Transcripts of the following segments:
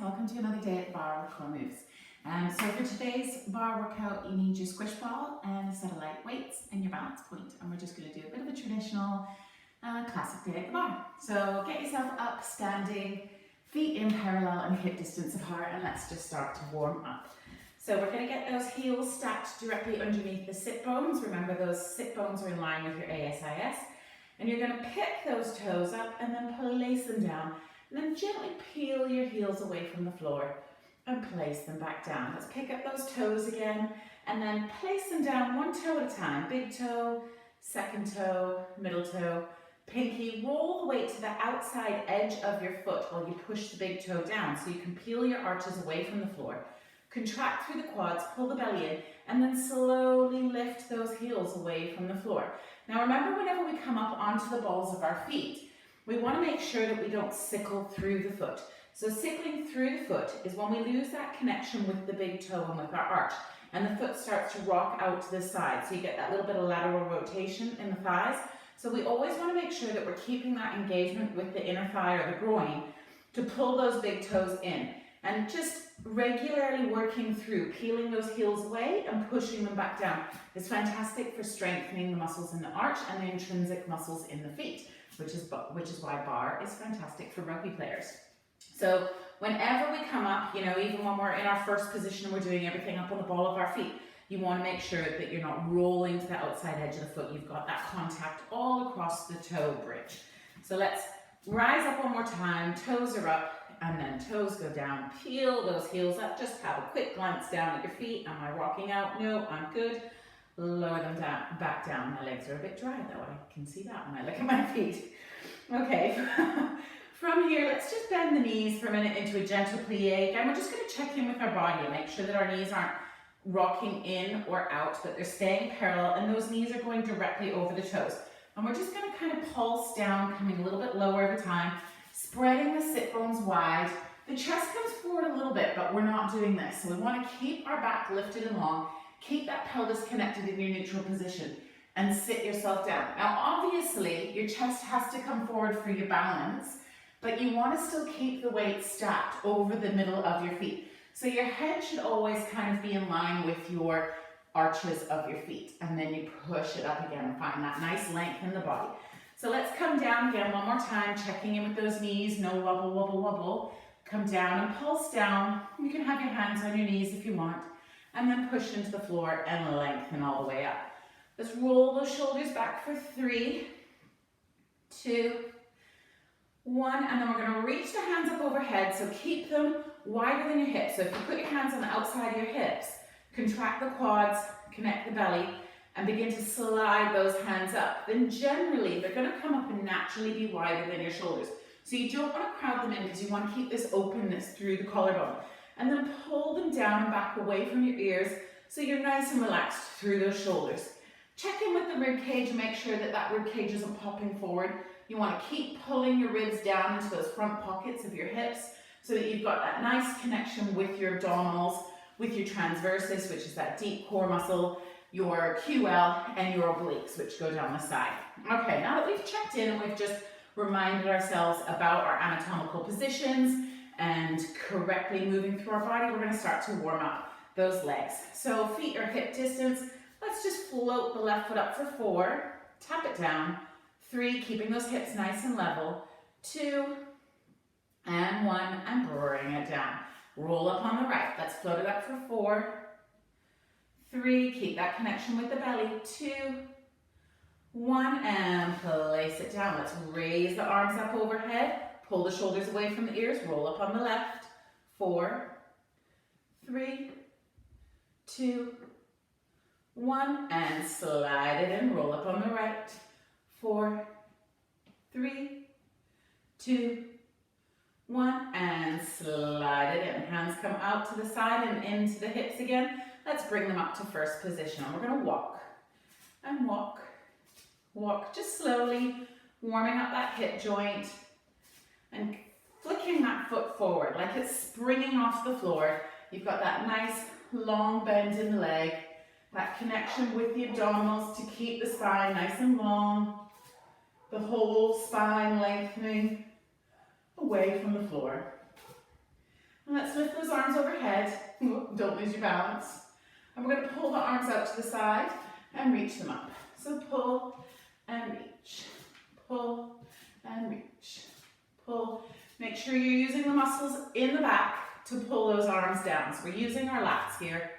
welcome to another day at Barre with Core Moves. So for today's bar workout, you need your squish ball and a set of light weights and your balance point. And we're just going to do a bit of a traditional classic day at the bar. So get yourself up, standing, feet in parallel and hip distance apart, and let's just start to warm up. So we're going to get those heels stacked directly underneath the sit bones. Remember, those sit bones are in line with your ASIS. And you're going to pick those toes up and then place them down. And then gently peel your heels away from the floor and place them back down. Let's pick up those toes again and then place them down one toe at a time. Big toe, second toe, middle toe, pinky. Roll the weight to the outside edge of your foot while you push the big toe down so you can peel your arches away from the floor. Contract through the quads, pull the belly in, and then slowly lift those heels away from the floor. Now remember, whenever we come up onto the balls of our feet, we want to make sure that we don't sickle through the foot. So sickling through the foot is when we lose that connection with the big toe and with our arch, and the foot starts to rock out to the side. So you get that little bit of lateral rotation in the thighs. So we always want to make sure that we're keeping that engagement with the inner thigh or the groin to pull those big toes in. And just regularly working through, peeling those heels away and pushing them back down is fantastic for strengthening the muscles in the arch and the intrinsic muscles in the feet, which is why barre is fantastic for rugby players. So whenever we come up, even when we're in our first position and we're doing everything up on the ball of our feet, you want to make sure that you're not rolling to the outside edge of the foot. You've got that contact all across the toe bridge. So let's rise up one more time, toes are up, and then toes go down, peel those heels up, just have a quick glance down at your feet. Am I rocking out? No, I'm good. Lower them down, back down. My legs are a bit dry though, I can see that when I look at my feet. Okay, from here, let's just bend the knees for a minute into a gentle plie. Again, we're just going to check in with our body and make sure that our knees aren't rocking in or out, but they're staying parallel, and those knees are going directly over the toes. And we're just going to kind of pulse down, coming a little bit lower every time, spreading the sit bones wide. The chest comes forward a little bit, but we're not doing this. So we want to keep our back lifted and long, keep that pelvis connected in your neutral position, and sit yourself down. Now, obviously, your chest has to come forward for your balance, but you want to still keep the weight stacked over the middle of your feet. So your head should always kind of be in line with your arches of your feet, and then you push it up again and find that nice length in the body. So let's come down again one more time, checking in with those knees, no wobble, wobble, wobble. Come down and pulse down. You can have your hands on your knees if you want, and then push into the floor and lengthen all the way up. Let's roll those shoulders back for 3, 2, 1, and then we're going to reach the hands up overhead, so keep them wider than your hips. So if you put your hands on the outside of your hips, contract the quads, connect the belly, and begin to slide those hands up. Then generally, they're going to come up and naturally be wider than your shoulders. So you don't want to crowd them in because you want to keep this openness through the collarbone. And then pull them down and back away from your ears so you're nice and relaxed through those shoulders. Check in with the rib cage and make sure that that rib cage isn't popping forward. You want to keep pulling your ribs down into those front pockets of your hips so that you've got that nice connection with your abdominals, with your transversus, which is that deep core muscle, your QL, and your obliques, which go down the side. Okay, now that we've checked in and we've just reminded ourselves about our anatomical positions and correctly moving through our body, we're going to start to warm up those legs. So feet are hip distance. Let's just float the left foot up for 4, tap it down, 3, keeping those hips nice and level, 2, and 1, and bring it down. Roll up on the right. Let's float it up for 4, 3, keep that connection with the belly, 2, 1, and place it down. Let's raise the arms up overhead, pull the shoulders away from the ears, roll up on the left, 4, 3, 2, 1, and slide it in, roll up on the right, 4, 3, 2, 1, and slide it in. Hands come out to the side and into the hips again. Let's bring them up to first position. And we're going to walk and walk, walk, just slowly warming up that hip joint and flicking that foot forward like it's springing off the floor. You've got that nice long bend in the leg, that connection with the abdominals to keep the spine nice and long, the whole spine lengthening away from the floor. Let's lift those arms overhead. Don't lose your balance. And we're going to pull the arms out to the side and reach them up. So pull and reach, pull and reach, pull. Make sure you're using the muscles in the back to pull those arms down. So we're using our lats here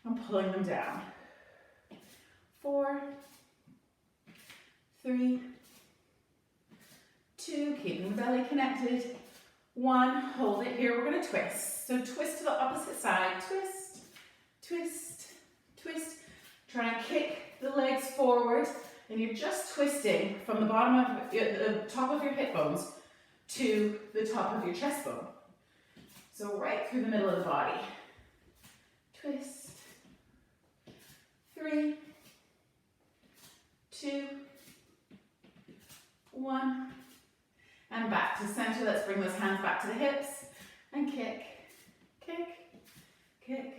and pulling them down. 4, 3, 2, keeping the belly connected. 1, hold it here, we're going to twist. So twist to the opposite side, twist, twist, twist. Try and kick the legs forward, and you're just twisting from the bottom of the top of your hip bones to the top of your chest bone. So right through the middle of the body. Twist. 3, 2, 1. And back to center. Let's bring those hands back to the hips and kick, kick, kick,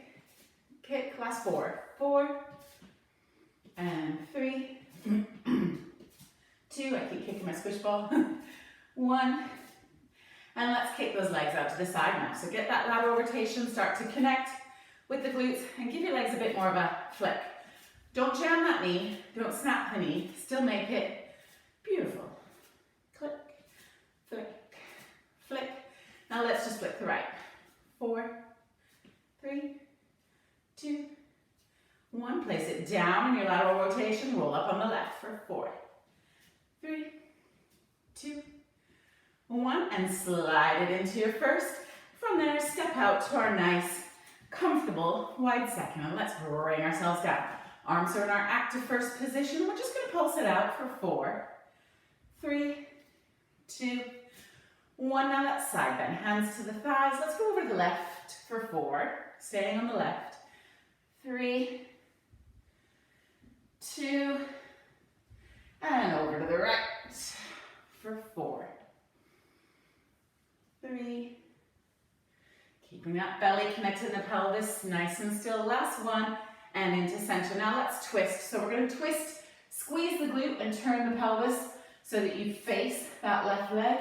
kick. Last 4. 4 and 3, 2. I keep kicking my squish ball. 1. And let's kick those legs out to the side now. So get that lateral rotation, start to connect with the glutes and give your legs a bit more of a flick. Don't jam that knee, don't snap the knee, still make it beautiful. Click, flick, flick. Now let's just flick the right. 4, 3, 2, 1. Place it down in your lateral rotation, roll up on the left for 4, 3, 2, 1, and slide it into your first. From there, step out to our nice, comfortable wide second, and let's bring ourselves down. Arms are in our active first position. We're just going to pulse it out for 4, 3, 2, 1. Now let's side bend. Hands to the thighs. Let's go over to the left for 4. Staying on the left. 3, 2, and over to the right for 4, 3. Keeping that belly connected in the pelvis, nice and still. Last 1. And into center. Now let's twist. So we're going to twist, squeeze the glute and turn the pelvis so that you face that left leg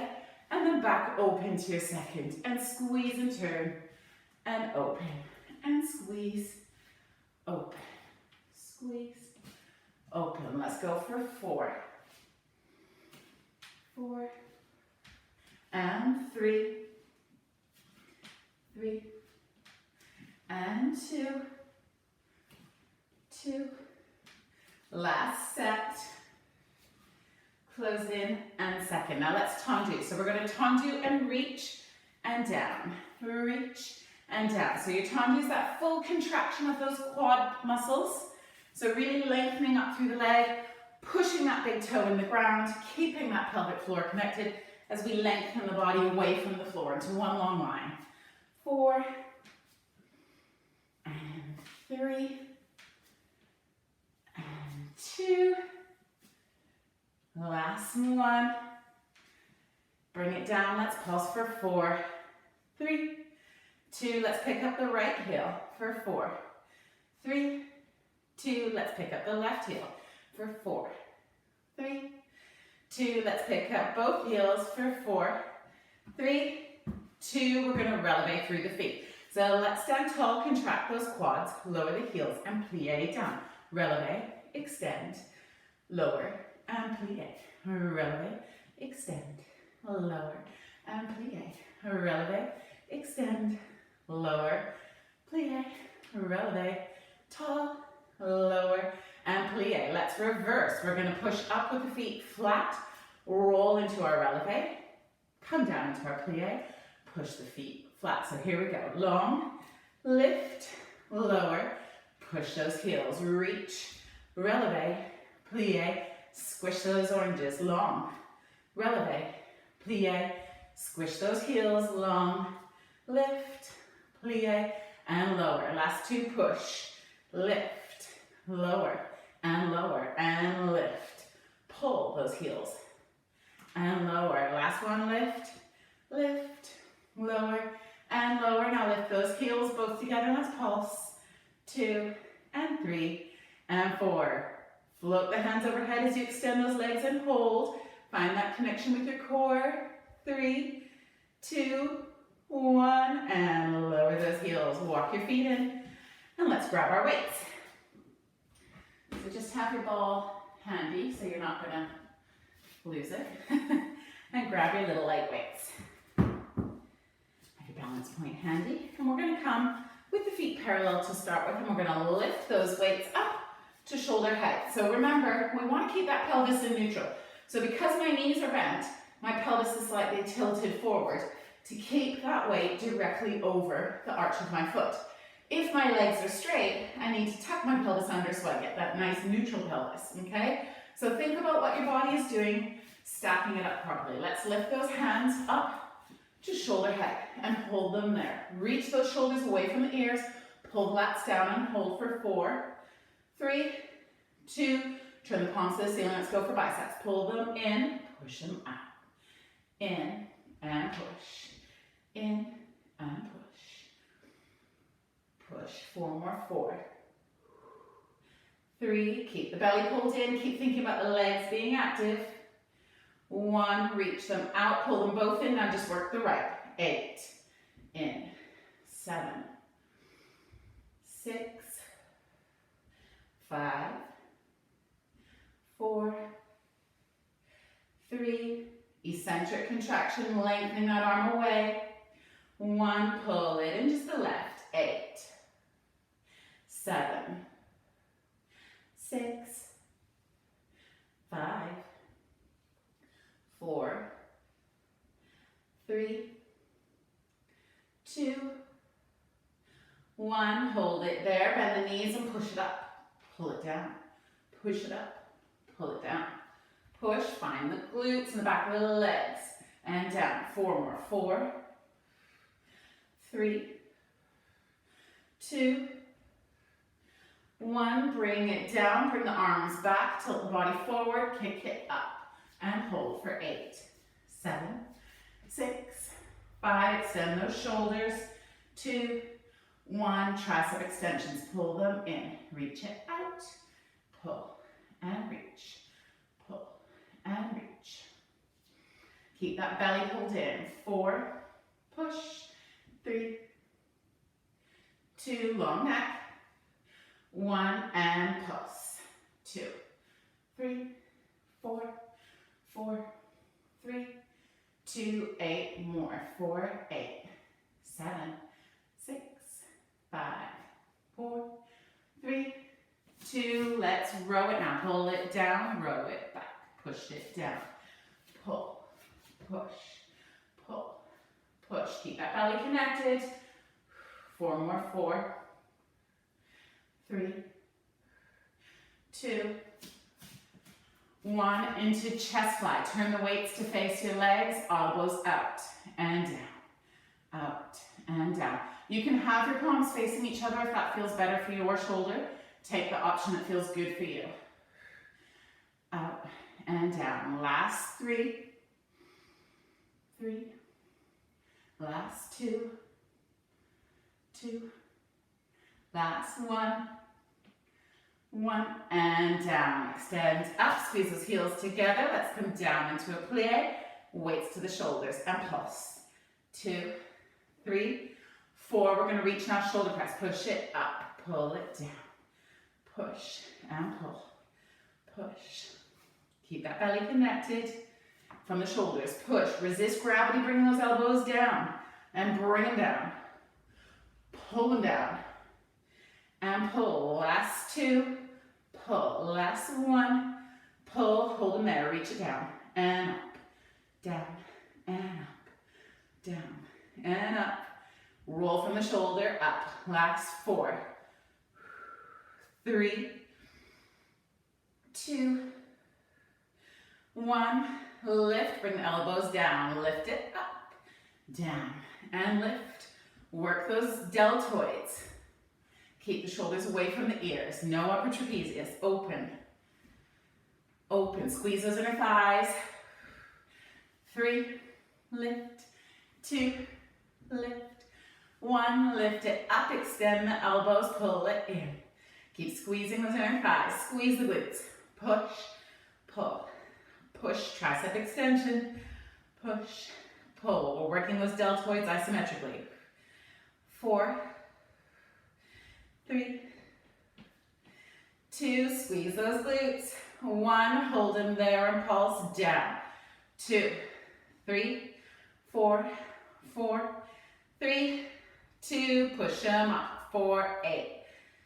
and then back open to your second. And squeeze and turn and open and squeeze, open, squeeze, open. Let's go for 4, 4 and 3, 3 and 2, 2. Last set. Close in and second. Now let's tendu. So we're going to tendu and reach and down. Reach and down. So your tendu is that full contraction of those quad muscles. So really lengthening up through the leg, pushing that big toe in the ground, keeping that pelvic floor connected as we lengthen the body away from the floor into one long line. 4 and 3. 2, last 1, bring it down, let's pulse for 4, 3, 2, let's pick up the right heel for 4, 3, 2, let's pick up the left heel for 4, 3, 2, let's pick up both heels for 4, 3, 2, we're going to releve through the feet. So let's stand tall, contract those quads, lower the heels and plie down, releve, extend, lower and plie, releve, extend, lower and plie, releve, extend, lower, plie, releve, tall, lower and plie. Let's reverse. We're going to push up with the feet flat, roll into our releve, come down into our plie, push the feet flat. So here we go. Long, lift, lower, push those heels, reach, releve, plie, squish those oranges, long, releve, plie, squish those heels, long, lift, plie, and lower. Last 2, push, lift, lower, and lift. Pull those heels, and lower. Last 1, lift, lift, lower, and lower. Now lift those heels both together. Let's pulse. 2 and 3. And 4. Float the hands overhead as you extend those legs and hold. Find that connection with your core. 3, 2, 1, and lower those heels. Walk your feet in, and let's grab our weights. So just have your ball handy so you're not gonna lose it. And grab your little light weights. Have your balance point handy. And we're gonna come with the feet parallel to start with, and we're gonna lift those weights up to shoulder height. So remember, we wanna keep that pelvis in neutral. So because my knees are bent, my pelvis is slightly tilted forward to keep that weight directly over the arch of my foot. If my legs are straight, I need to tuck my pelvis under so I get that nice neutral pelvis, okay? So think about what your body is doing, stacking it up properly. Let's lift those hands up to shoulder height and hold them there. Reach those shoulders away from the ears, pull the lats down and hold for 4, 3, 2, turn the palms to the ceiling. Let's go for biceps. Pull them in, push them out. In and push. In and push. Push. 4 more. 4, 3. Keep the belly pulled in. Keep thinking about the legs being active. 1. Reach them out. Pull them both in. Now just work the right. 8. In. 7. 6. 5. 4. 3. Eccentric contraction. Lengthening that arm away. 1. Pull it in just the left. 8. 7. 6. 5. 4. 3. 2. 1. Hold it there. Bend the knees and push it up. Pull it down. Push it up. Pull it down. Push. Find the glutes in the back of the legs. And down. 4 more. 4. 3. 2. 1. Bring it down. Bring the arms back. Tilt the body forward. Kick it up. And hold for 8. 7. 6. 5. Extend those shoulders. 2. 1. Tricep extensions. Pull them in. Reach it out. Pull and reach. Pull and reach. Keep that belly pulled in. 4. Push. 3. 2. Long neck. 1. And pulse. 2. 3. 4. 4. 3. 2. 8 more. 4. 8. 7. 6. 5. 4. 3. 2. Let's row it now. Pull it down. Row it back. Push it down. Pull. Push. Pull. Push. Keep that belly connected. 4 more. 4. 3. 2. 1. Into chest fly. Turn the weights to face your legs. Elbows out and down. Out and down. You can have your palms facing each other if that feels better for your shoulder. Take the option that feels good for you. Out and down. Last 3. 3. Last 2. 2. Last 1. 1 and down. Extend up. Squeeze those heels together. Let's come down into a plie. Weights to the shoulders and pulse. 2, 3, 4. We're going to reach now. Shoulder press. Push it up. Pull it down. Push and pull. Push. Keep that belly connected from the shoulders. Push. Resist gravity. Bring those elbows down and bring them down. Pull them down and pull. Last 2. Pull. Last 1. Pull. Hold them there. Reach it down and up. Down and up. Down and up. Roll from the shoulder up. Last 4. 3. 2. 1. Lift. Bring the elbows down. Lift it up. Down and lift. Work those deltoids. Keep the shoulders away from the ears. No upper trapezius. Open. Open. Squeeze those inner thighs. 3. Lift. 2. Lift. 1. Lift it up. Extend the elbows. Pull it in. Keep squeezing those inner thighs. Squeeze the glutes. Push. Pull. Push. Tricep extension. Push. pull. We're working those deltoids isometrically. 4, 3, 2, squeeze those glutes. 1, hold them there and pulse down. 2, 3, 4, 4, 3, 2, push them up. 4, 8,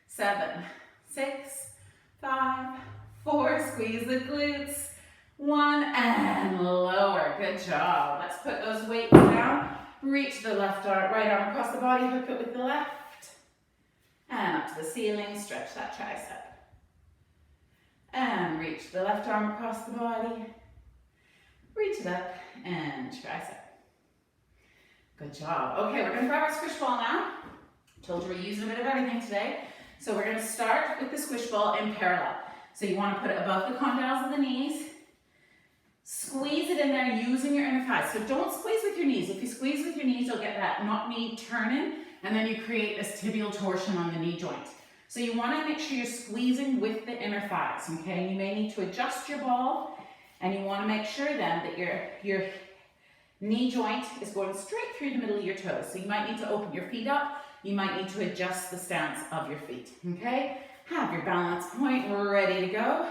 7, 6, 5, 4, squeeze the glutes. 1 and lower. Good job. Let's put those weights down. Reach the left arm, right arm across the body, hook it with the left. And up to the ceiling, stretch that tricep. And reach the left arm across the body. Reach it up and tricep. Good job. Okay, we're going to grab our squish ball now. Told you we're using a bit of everything today. So we're going to start with the squish ball in parallel. So you want to put it above the condyles of the knees. Squeeze it in there using your inner thighs. So don't squeeze with your knees. If you squeeze with your knees, you'll get that not knee turning, and then you create this tibial torsion on the knee joint. So you want to make sure you're squeezing with the inner thighs, okay? You may need to adjust your ball, and you want to make sure then that your knee joint is going straight through the middle of your toes. So you might need to open your feet up. You might need to adjust the stance of your feet, okay? Have your balance point ready to go.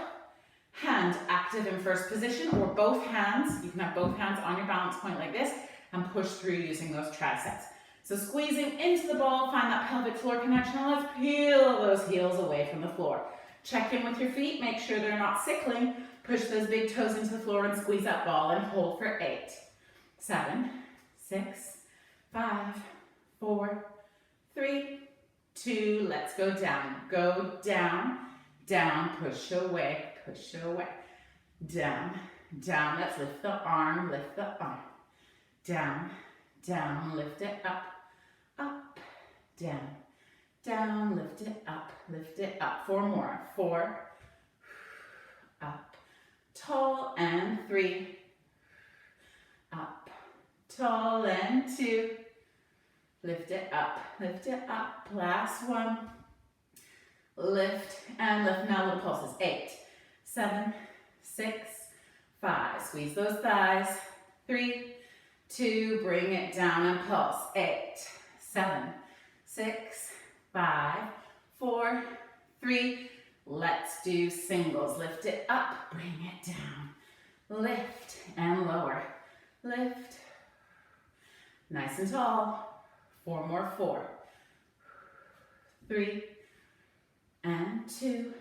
Hand active in first position, or both hands. You can have both hands on your balance point like this and push through using those triceps. So squeezing into the ball, find that pelvic floor connection. Now let's peel those heels away from the floor. Check in with your feet, make sure they're not sickling. Push those big toes into the floor and squeeze that ball and hold for 8, 7, 6, 5, 4, 3, 2, let's go down. Go down, down, push away, down, down. Let's lift the arm, down, down, lift it up, down, down, lift it up. 4 more, 4, up, tall, and 3, up, tall, and 2, lift it up, last 1, lift, and lift, now little pulses, 8, 7, 6, 5, squeeze those thighs, 3, 2, bring it down and pulse, 8, 7, 6, 5, 4, 3, let's do singles, lift it up, bring it down, lift and lower, lift, nice and tall, 4 more, 4, 3, and 2,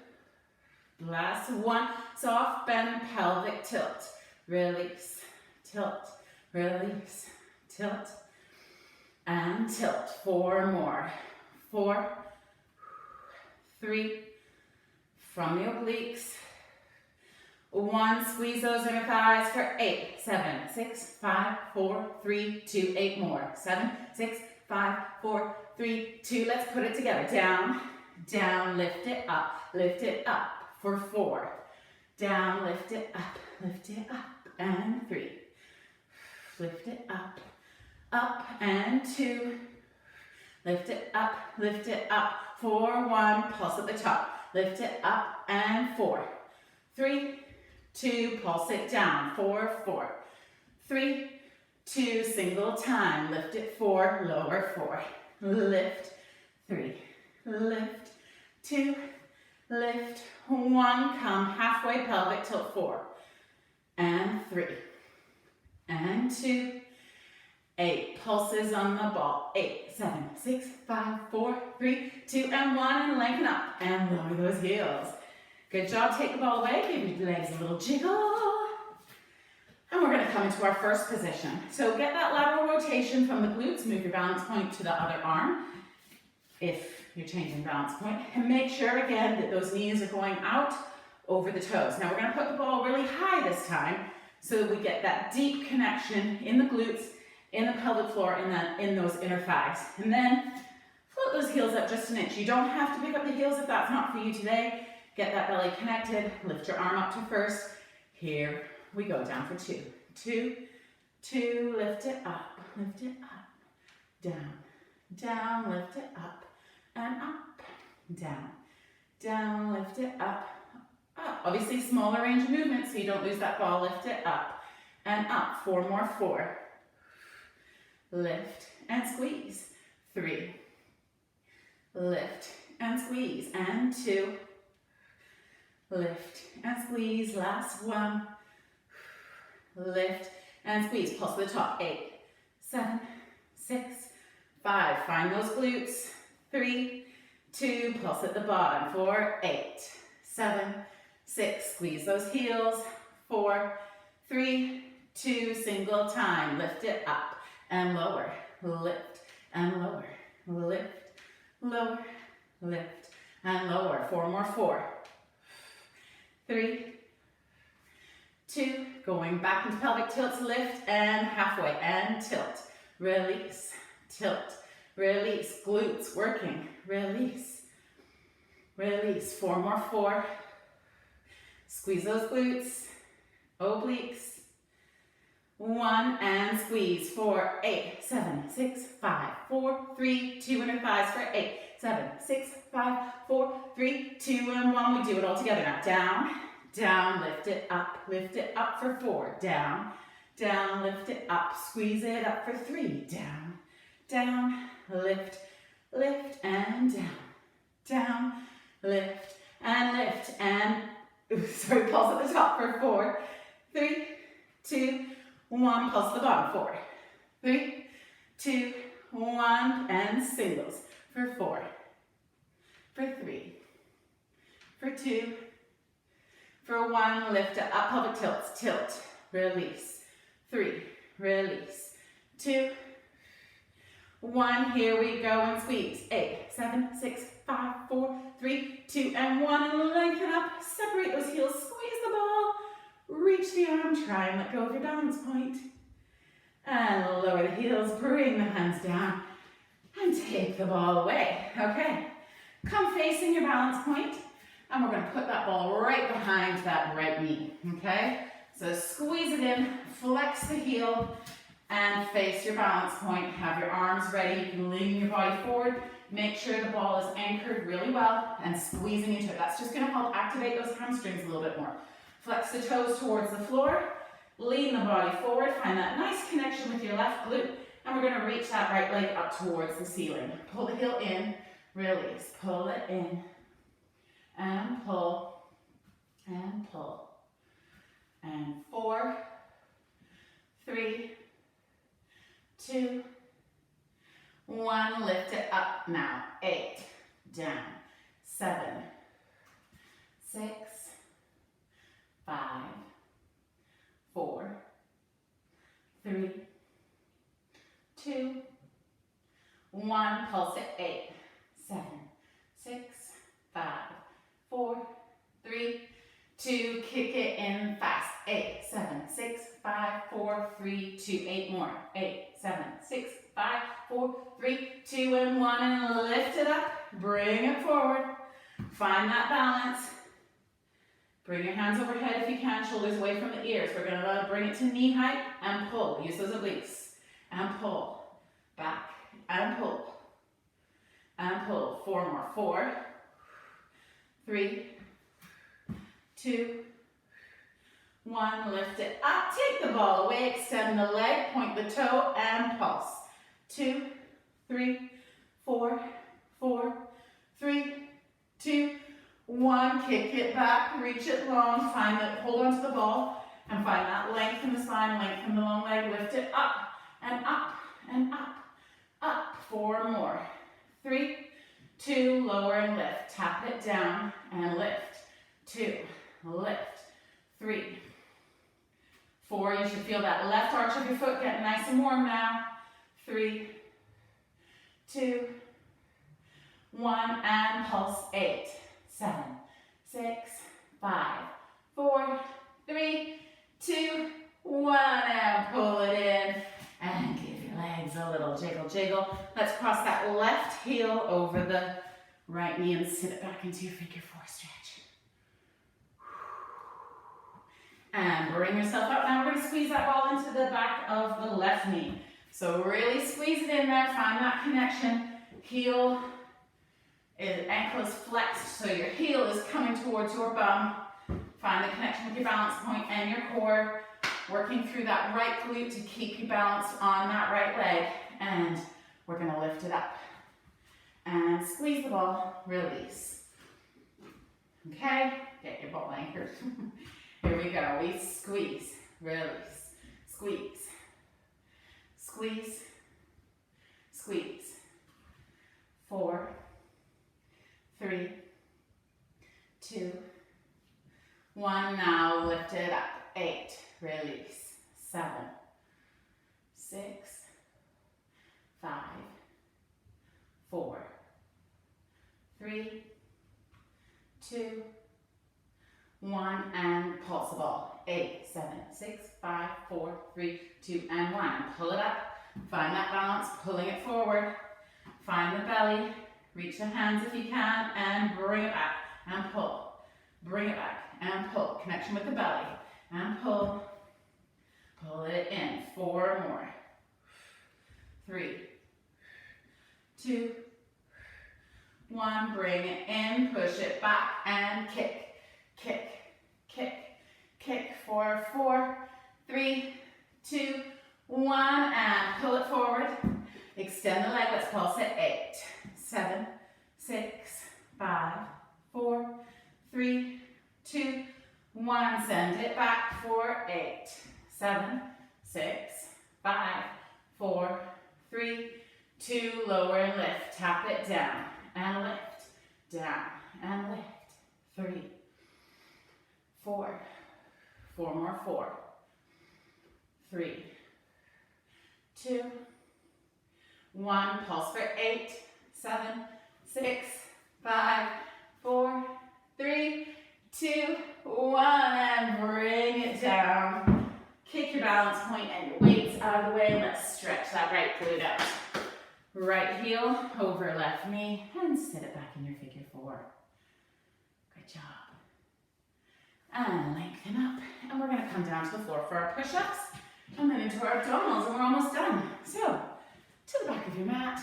last 1, soft bend pelvic tilt, release, tilt, release, tilt, and tilt. 4 more, 4, 3, from the obliques, 1, squeeze those inner thighs for 8, 7, 6, 5, 4, 3, 2, 8 more, 7, 6, 5, 4, 3, 2, let's put it together, down, down, lift it up for 4, down, lift it up, and 3, lift it up, and 2, lift it up, 4, 1, pulse at the top, lift it up, and 4, 3, 2, pulse it down, 4, 4, 3, 2, single time, lift it 4, lower 4, lift, 3, lift, 2, lift, 1, come halfway pelvic tilt, 4, and 3, and 2, 8, pulses on the ball, 8, 7, 6, 5, 4, 3, 2, and 1, and lengthen up, and lower those heels. Good job, take the ball away, give your legs a little jiggle, and we're going to come into our first position. So get that lateral rotation from the glutes, move your balance point to the other arm, if you're changing balance point, and make sure again that those knees are going out over the toes. Now we're going to put the ball really high this time so that we get that deep connection in the glutes, in the pelvic floor, in those inner thighs. And then float those heels up just an inch. You don't have to pick up the heels if that's not for you today. Get that belly connected, lift your arm up to first. Here we go, down for 2, 2, 2, lift it up, down, down, lift it up, and up, down, down, lift it up, up. Obviously smaller range of movement so you don't lose that ball, lift it up, and up, 4 more, 4, lift and squeeze. 3, lift and squeeze, and 2, lift and squeeze, last 1, lift and squeeze, pulse to the top, 8, 7, 6, 5, find those glutes, 3, 2, pulse at the bottom, 4, 8, 7, 6, squeeze those heels, 4, 3, 2, single time, lift it up and lower, lift and lower, lift, lower, lift and lower, 4 more, 4, 3, 2, going back into pelvic tilts, lift and halfway and tilt, release, tilt, release, glutes working, release, release, 4 more, 4, squeeze those glutes, obliques, 1 and squeeze, 4, 8, 7, 6, 5, 4, 3, 2, and thighs for 8, 7, 6, 5, 4, 3, 2, and 1. We do it all together now. Down, down, lift it up for 4, down, down, lift it up, squeeze it up for 3, down, down, lift, lift, and down, down, lift, and, sorry, pulse at the top for 4, 3, 2, 1, pulse at the bottom, 4, 3, 2, 1, and singles for 4, for 3, for 2, for 1, lift it up, pelvic tilts, tilt, release, 3, release, 2, 1, here we go, and squeeze, 8, 7, 6, 5, 4, 3, 2, and 1, and lengthen up, separate those heels, squeeze the ball, reach the arm, try and let go of your balance point, and lower the heels, bring the hands down, and take the ball away. Okay, come facing your balance point, and we're going to put that ball right behind that right knee, okay? So squeeze it in, flex the heel, and face your balance point. Have your arms ready, you can lean your body forward, make sure the ball is anchored really well, and squeezing into it. That's just going to help activate those hamstrings a little bit more. Flex the toes towards the floor, lean the body forward, find that nice connection with your left glute, and we're going to reach that right leg up towards the ceiling. Pull the heel in, release, pull it in, and pull, and 4, 3, 2, 1, lift it up now, 8, down, 7, 6, 5, 4, 3, 2, 1, pulse it, 8, 7, 6, 5, 4, 3, 2, kick it in fast, 8, 7, 6, 5, 4, 3, 2, 8 more, 8, 7, 6, 5, 4, 3, 2, and 1, and lift it up, bring it forward, find that balance. Bring your hands overhead if you can, shoulders away from the ears. We're going to bring it to knee height and pull. Use those obliques. And pull. Back. And pull. And pull. 4 more. 4, 3, 2, 1. Lift it up. Take the ball away. Extend the leg. Point the toe and pulse. 2, 3, 4, 4, 3, 2, 1, kick it back, reach it long, find that, hold on to the ball, and find that length in the spine, length in the long leg, lift it up, and up, and up, up, 4 more, 3, 2, lower and lift, tap it down, and lift, 2, lift, 3, 4, you should feel that left arch of your foot getting nice and warm now, 3, 2, 1, and pulse, 8, 7, 6, 5, 4, 3, 2, 1, and pull it in, and give your legs a little jiggle, jiggle. Let's cross that left heel over the right knee and sit it back into your figure 4 stretch. And bring yourself up. Now we're going to squeeze that ball into the back of the left knee. So really squeeze it in there, find that connection, heel, ankle is flexed, so your heel is coming towards your bum. Find the connection with your balance point and your core. Working through that right glute to keep you balanced on that right leg. And we're gonna lift it up. And squeeze the ball, release. Okay, get your ball anchored. Here we go, we squeeze, release, squeeze, squeeze, squeeze. 4, 3, 2, 1. Now lift it up. 8, release. 7, 6, 5, 4, 3, 2, 1, and pulse the ball. 8, 7, 6, 5, 4, 3, 2, and 1. And pull it up. Find that balance, pulling it forward. Find the belly. Reach the hands if you can, and bring it back. And pull. Bring it back, and pull. Connection with the belly. And pull. Pull it in. 4 more. 3, 2, 1. Bring it in. Push it back, and kick. Kick, kick, kick. 4, 4, 3, 2, 1, and pull it forward. Extend the leg, let's pulse it. 8, 7, 6, 5, 4, 3, 2, 1. Send it back for 8, 7, 6, 5, 4, 3, 2. Lower and lift. Tap it down and lift. Down and lift. 3, 4. 4 more. 4, 3, 2, 1. Pulse for 8, 7, 6, 5, 4, 3, 2, 1. And bring it down. Kick your balance point and your weights out of the way. And let's stretch that right glute out. Right heel over left knee and sit it back in your figure 4. Good job. And lengthen up. And we're going to come down to the floor for our push-ups and then into our abdominals, and we're almost done. So, to the back of your mat,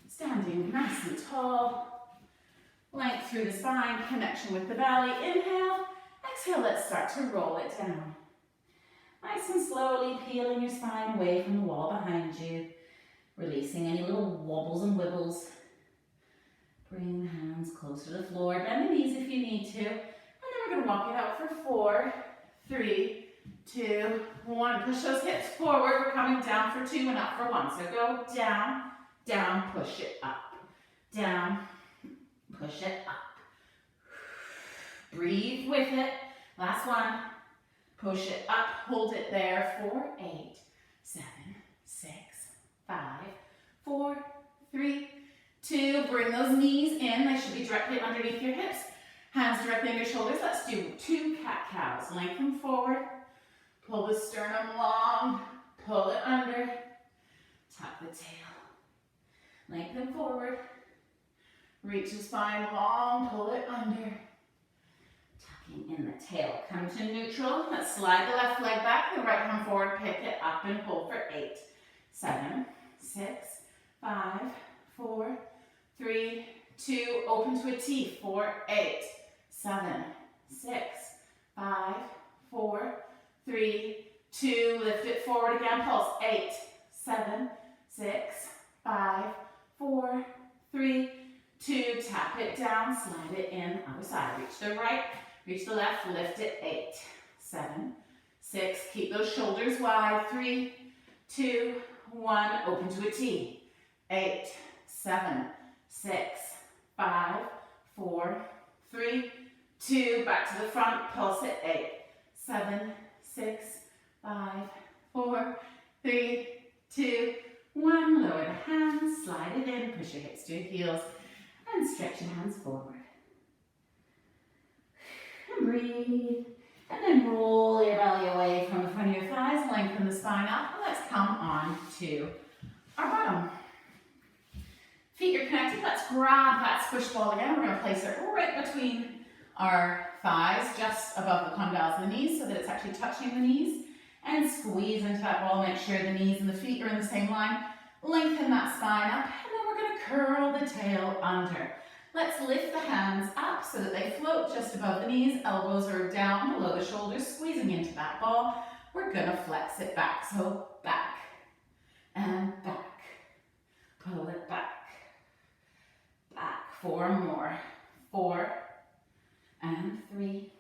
standing nice and tall, length through the spine, connection with the belly. Inhale, exhale, let's start to roll it down. Nice and slowly peeling your spine away from the wall behind you, releasing any little wobbles and wibbles. Bring the hands closer to the floor, bend the knees if you need to, and then we're going to walk it out for 4, 3, 2, 1. Push those hips forward. We're coming down for 2 and up for 1. So go down, down, push it up. Down, push it up. Breathe with it. Last one. Push it up. Hold it there for 8, 7, 6, 5, 4, 3, 2. Bring those knees in. They should be directly underneath your hips. Hands directly on your shoulders. Let's do 2 cat-cows. Lengthen forward. Pull the sternum long. Pull it under. Tuck the tail. Lengthen forward. Reach the spine long. Pull it under. Tucking in the tail. Come to neutral. Let's slide the left leg back. The right hand forward. Pick it up and pull for 8, 7, 6, 5, 4, 3, 2. Open to a T for 8, 7, 6, 5, 4, 3, 2. Lift it forward again. Pulse. 8, 7, 6, 5, 4, 3, 2. Tap it down. Slide it in. Other side. Reach the right. Reach the left. Lift it. 8, 7, 6. Keep those shoulders wide. 3, 2, 1. Open to a T. 8, 7, 6, 5, 4, 3, 2. Back to the front. Pulse it. 8, 7, 6, 5, 4, 3, 2, 1. Lower the hands. Slide it in. Push your hips to your heels. And stretch your hands forward. And breathe. And then roll your belly away from the front of your thighs. Lengthen the spine up. And let's come on to our bottom. Feet are connected. Let's grab that squish ball again. We're going to place it right between our thighs, just above the condyles of the knees, so that it's actually touching the knees. And squeeze into that ball. Make sure the knees and the feet are in the same line. Lengthen that spine up. And then we're going to curl the tail under. Let's lift the hands up so that they float just above the knees. Elbows are down below the shoulders, squeezing into that ball. we're gonna flex it back. So back and back. Pull it back. Back. 4 more. 4 and 3,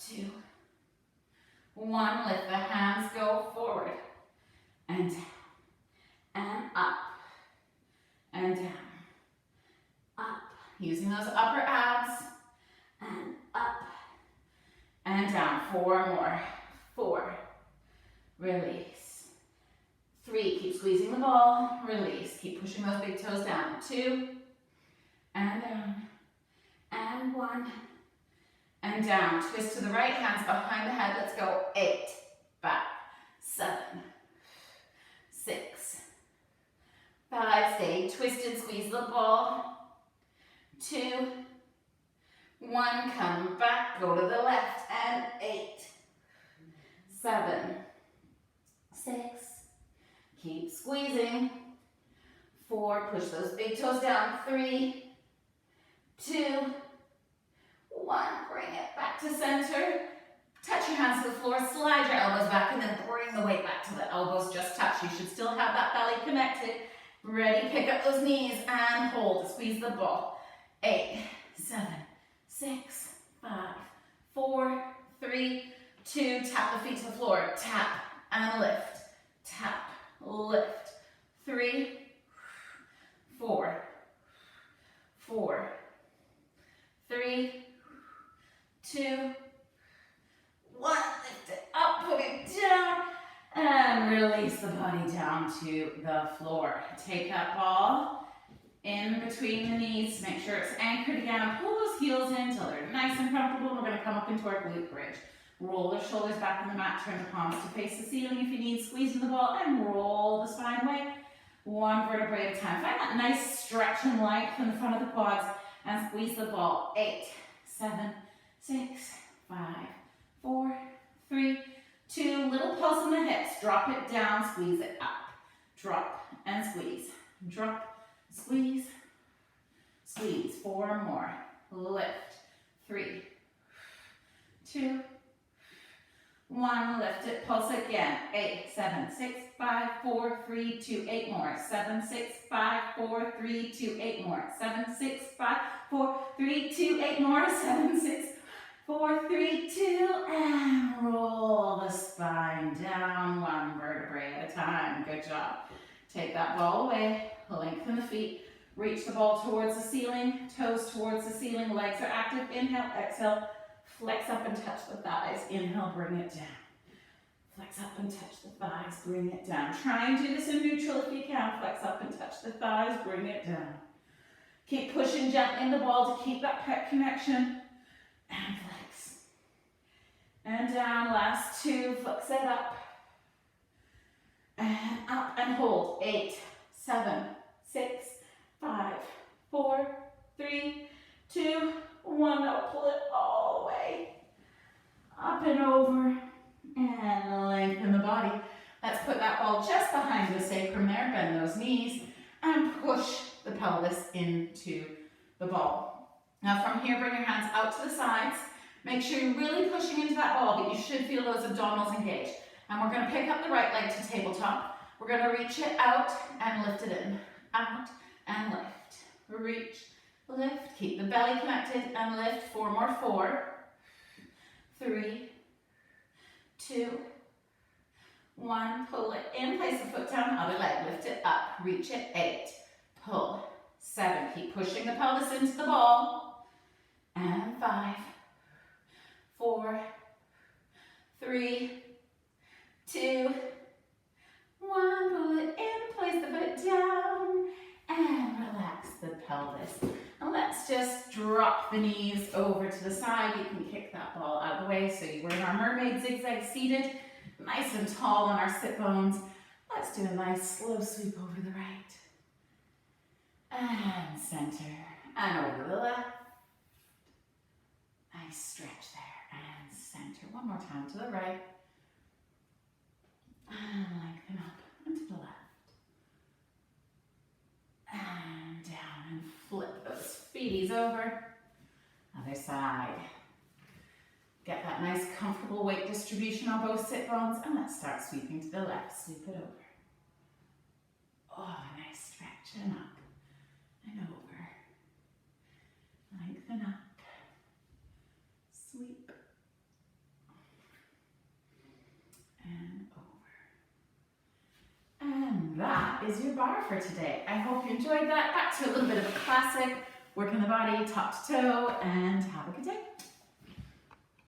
2, 1. Lift the hands, go forward and down and up and down. Up. Using those upper abs and up and down. 4 more. 4. Release. 3. Keep squeezing the ball. Release. Keep pushing those big toes down. 2 and down. And 1 and down. Twist to the right, hands behind the head. Let's go. 8. Back. 7. 6. 5. Stay twisted. Squeeze the ball. 2. 1. Come back. Go to the left. And 8. 7. 6. Keep squeezing. 4. Push those big toes down. 3, 2, 1. Bring it back to center. Touch your hands to the floor. Slide your elbows back and then bring the weight back to the elbows. Just touch. You should still have that belly connected. Ready. Pick up those knees and hold. Squeeze the ball. 8, 7, 6, 5, 4, 3, 2. Tap the feet to the floor. Tap and lift. Tap. Lift. 3, 4, 4, 3, 2, 1. Lift it up, put it down, and release the body down to the floor. Take that ball in between the knees. Make sure it's anchored again. Pull those heels in until they're nice and comfortable. We're going to come up into our glute bridge. Roll the shoulders back on the mat. Turn the palms to face the ceiling if you need. Squeeze the ball and roll the spine away. 1 vertebrae at a time. Find that nice stretch and length in the front of the quads and squeeze the ball. 8, 7, 6, 5, 4, 3, 2. Little pulse in the hips. Drop it down. Squeeze it up. Drop and squeeze. Drop, squeeze, squeeze. 4 more. Lift. 3, 2, 1. Lift it. Pulse again. 8, 7, 6, 5, 4, 3, 2, 8 more. 7, 6, 5, 4, 3, 2, 8 more. 7, 6, 5, 4, 3, 2, 8 more. 7, 6, 4, 3, 2, and roll the spine down 1 vertebrae at a time. Good job. Take that ball away. Lengthen the feet. Reach the ball towards the ceiling. Toes towards the ceiling. Legs are active. Inhale, exhale. Flex up and touch the thighs. Inhale, bring it down. Flex up and touch the thighs. Bring it down. Try and do this in neutral if you can. Flex up and touch the thighs. Bring it down. Keep pushing gently in the ball to keep that pec connection. And flex. And down. Last 2. Flex it up. And up and hold. 8, 7, 6, 5, 4, 3, 2, 1. Now pull it all the way. Up and over. And lengthen the body. Let's put that ball just behind the sacrum there. Bend those knees. And push the pelvis into the ball. Now from here, bring your hands out to the sides. Make sure you're really pushing into that ball, but you should feel those abdominals engage. And we're going to pick up the right leg to tabletop. We're going to reach it out and lift it in. Out and lift. Reach, lift. Keep the belly connected and lift. 4 more. 4, 3, 2, 1. Pull it in. Place the foot down. Other leg. Lift it up. Reach it. 8. Pull. 7. Keep pushing the pelvis into the ball. And 5, 4, 3, 2, 1. Pull it in. Place the foot down. And relax the pelvis. And let's just drop the knees over to the side. You can kick that ball out of the way. So we're in our mermaid zigzag seated. Nice and tall on our sit bones. Let's do a nice slow sweep over to the right. And center. And over to the left. Nice stretch there. And center. One more time to the right. And lengthen up and to the left. And down and flip those feeties over. Other side. Get that nice comfortable weight distribution on both sit bones, and let's start sweeping to the left. Sweep it over. Oh, nice stretch, and up and over. Lengthen up. Sweep. And over. And that is your bar for today. I hope you enjoyed that. Back to a little bit of a classic. Working the body top to toe, and have a good day.